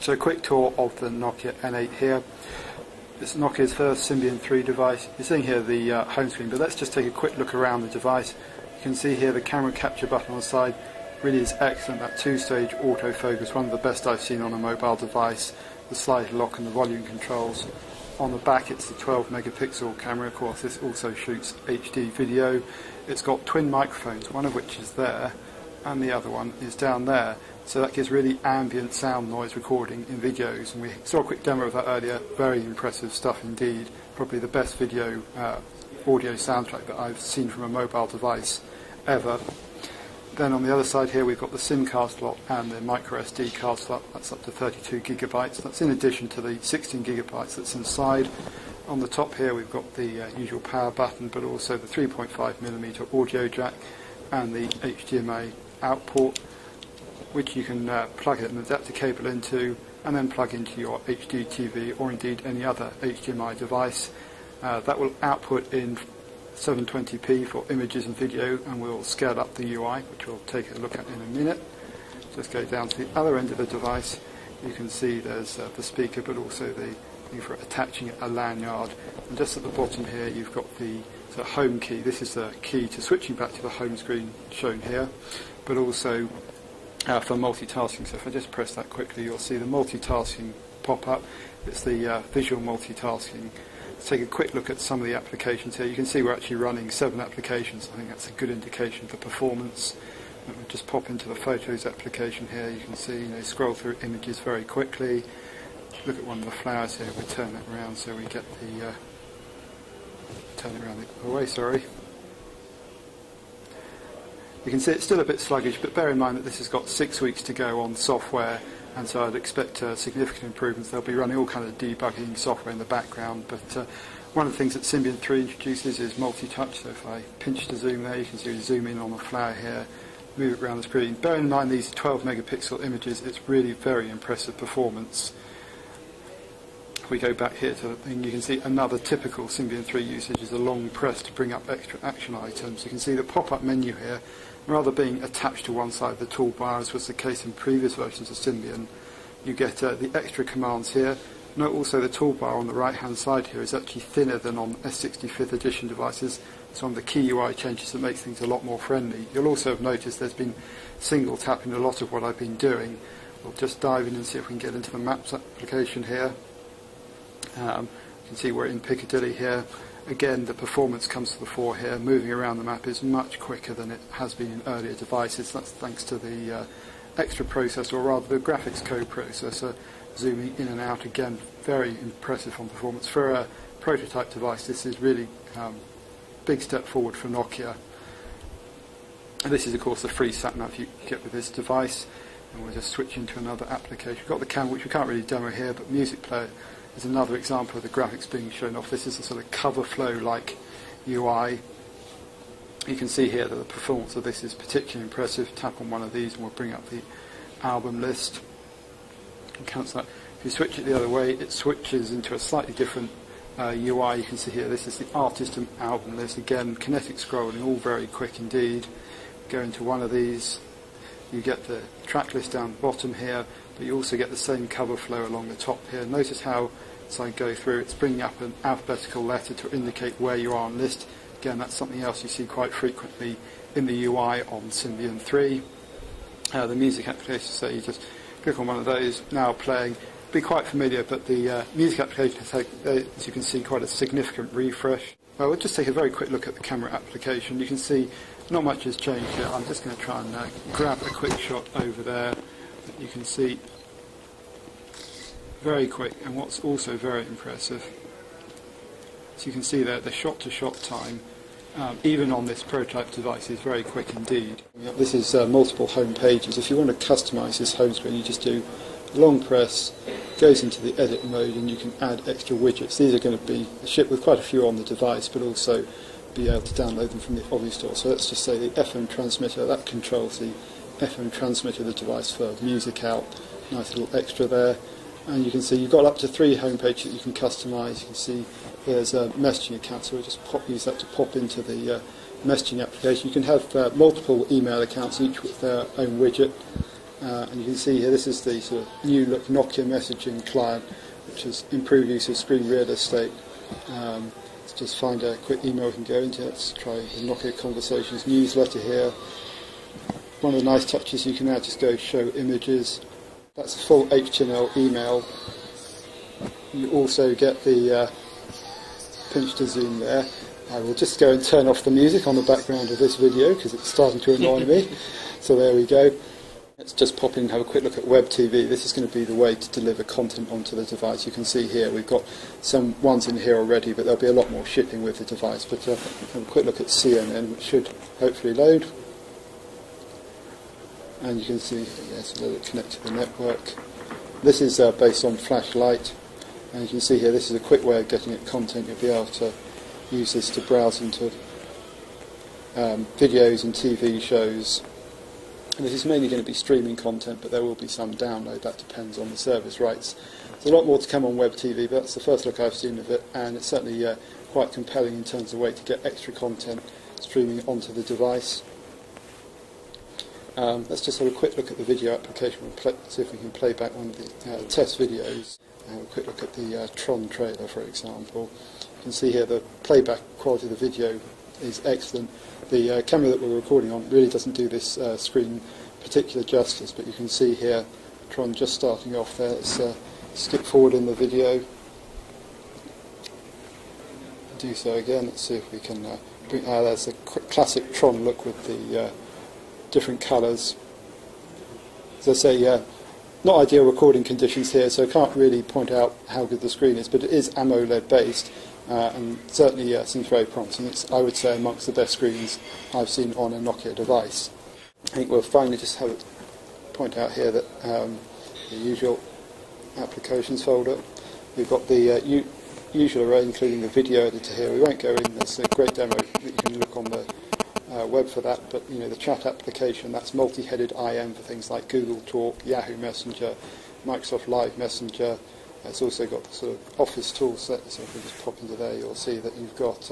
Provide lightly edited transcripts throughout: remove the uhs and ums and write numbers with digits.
So a quick tour of the Nokia N8 here. It's Nokia's first Symbian 3 device. You're seeing here the home screen, but let's just take a quick look around the device. You can see here the camera capture button on the side really is excellent. That two-stage autofocus, one of the best I've seen on a mobile device. The slide lock and the volume controls. On the back it's the 12 megapixel camera. Of course this also shoots HD video. It's got twin microphones, one of which is there and the other one is down there. So that gives really ambient sound noise recording in videos, and we saw a quick demo of that earlier. Very impressive stuff indeed. Probably the best video audio soundtrack that I've seen from a mobile device ever. Then on the other side here we've got the SIM card slot and the micro SD card slot. That's up to 32 gigabytes. That's in addition to the 16 gigabytes that's inside. On the top here we've got the usual power button, but also the 3.5mm audio jack and the HDMI out port, which you can plug an adapter cable into and then plug into your HD TV or indeed any other HDMI device. That will output in 720p for images and video, and we'll scale up the UI, which we'll take a look at in a minute. Just go down to the other end of the device. You can see there's the speaker, but also the thing for attaching a lanyard. And just at the bottom here you've got the home key. This is the key to switching back to the home screen shown here, but also for multitasking. So if I just press that quickly, you'll see the multitasking pop up. It's the visual multitasking. Let's take a quick look at some of the applications here. You can see we're actually running 7 applications. I think that's a good indication for performance. We'll just pop into the Photos application here. You can see, scroll through images very quickly. Look at one of the flowers here. We turn that around so we get the turn it around the way. Sorry. You can see it's still a bit sluggish, but bear in mind that this has got 6 weeks to go on software, and so I'd expect significant improvements. They'll be running all kind of debugging software in the background, but one of the things that Symbian 3 introduces is multi-touch. So if I pinch to zoom there, you can see we zoom in on the flower here, move it around the screen. Bear in mind these 12 megapixel images, it's really very impressive performance. If we go back here to the thing, you can see another typical Symbian 3 usage is a long press to bring up extra action items. You can see the pop-up menu here, rather being attached to one side of the toolbar, as was the case in previous versions of Symbian. You get the extra commands here. Note also the toolbar on the right hand side here is actually thinner than on S65th edition devices. It's one of the key UI changes that makes things a lot more friendly. You'll also have noticed there's been single tapping a lot of what I've been doing. We'll just dive in and see if we can get into the Maps application here. You can see we're in Piccadilly here. Again, the performance comes to the fore here. Moving around the map is much quicker than it has been in earlier devices. That's thanks to the extra processor, or rather the graphics co-processor, zooming in and out. Again, very impressive on performance. For a prototype device, this is really a big step forward for Nokia. And this is, of course, the free sat-nav you get with this device. And we'll just switch into another application. We've got the camera, which we can't really demo here, but music player is another example of the graphics being shown off. This is a sort of cover flow-like UI. You can see here that the performance of this is particularly impressive. Tap on one of these and we'll bring up the album list. And cancel that. If you switch it the other way, it switches into a slightly different UI. You can see here this is the artist and album list. Again, kinetic scrolling, all very quick indeed. Go into one of these. You get the track list down the bottom here, but you also get the same cover flow along the top here. Notice how, as I go through, it's bringing up an alphabetical letter to indicate where you are on list. Again, that's something else you see quite frequently in the UI on Symbian 3. The music application, so you just click on one of those, now playing. Be quite familiar, but the music application has had, as you can see, quite a significant refresh. Well, we'll just take a very quick look at the camera application. You can see not much has changed here. I'm just going to try and grab a quick shot over there. You can see very quick, and what's also very impressive, as you can see there, the shot-to-shot time, even on this prototype device, is very quick indeed. This is multiple home pages. If you want to customize this home screen, you just do a long press, goes into the edit mode, and you can add extra widgets. These are going to be shipped with quite a few on the device, but also be able to download them from the Obvi store. So let's just say the FM transmitter, that controls the FM transmitter of the device for music out. Nice little extra there. And you can see you've got up to 3 home pages that you can customise. You can see there's a messaging account, so we'll just use that to pop into the messaging application. You can have multiple email accounts, each with their own widget. and you can see here this is the sort of new look Nokia messaging client, which has improved use of screen real estate. Let's just find a quick email we can go into. Let's try the Nokia Conversations newsletter here. One of the nice touches, you can now just go show images. That's a full HTML email. You also get the pinch to zoom there. I will just go and turn off the music on the background of this video because it's starting to annoy me. So there we go. Let's just pop in and have a quick look at Web TV. This is going to be the way to deliver content onto the device. You can see here we've got some ones in here already, but there'll be a lot more shipping with the device. But have a quick look at CNN, which should hopefully load. And you can see, yes, let it connect to the network. This is based on flashlight. And you can see here, this is a quick way of getting at content. You'll be able to use this to browse into videos and TV shows. And this is mainly going to be streaming content, but there will be some download. That depends on the service rights. There's a lot more to come on Web TV, but that's the first look I've seen of it, and it's certainly quite compelling in terms of a way to get extra content streaming onto the device. Let's just have a quick look at the video application. We'll see if we can play back one of the test videos. Have a quick look at the Tron trailer, for example. You can see here the playback quality of the video is excellent. The camera that we're recording on really doesn't do this screen particular justice, but you can see here Tron just starting off there. Let's skip forward in the video. Do so again. Let's see if we can bring. There's a classic Tron look with the different colours. As I say, not ideal recording conditions here, so I can't really point out how good the screen is, but it is AMOLED based. And certainly seems very promising. It's, I would say, amongst the best screens I've seen on a Nokia device. I think we'll finally just have it point out here that the usual applications folder. We've got the usual array, including the video editor here. We won't go in. There's a great demo that you can look on the web for that. But the chat application, that's multi-headed IM for things like Google Talk, Yahoo Messenger, Microsoft Live Messenger. It's also got the sort of Office tool set, so if we just pop into there, you'll see that you've got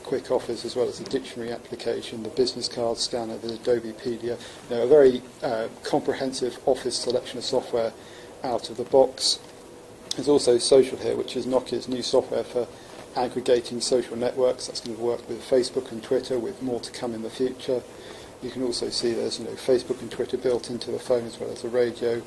Quick Office as well as the dictionary application, the business card scanner, the Adobe PDF. A very comprehensive Office selection of software out of the box. There's also Social here, which is Nokia's new software for aggregating social networks. That's going to work with Facebook and Twitter, with more to come in the future. You can also see there's Facebook and Twitter built into the phone as well as the radio.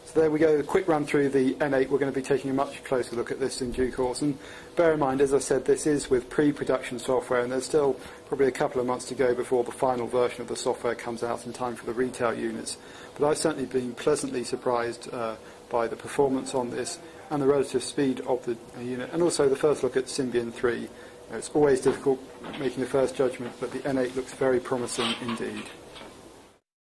So there we go, a quick run through the N8. We're going to be taking a much closer look at this in due course. And bear in mind, as I said, this is with pre-production software, and there's still probably a couple of months to go before the final version of the software comes out in time for the retail units. But I've certainly been pleasantly surprised by the performance on this and the relative speed of the unit, and also the first look at Symbian 3. It's always difficult making the first judgment, but the N8 looks very promising indeed.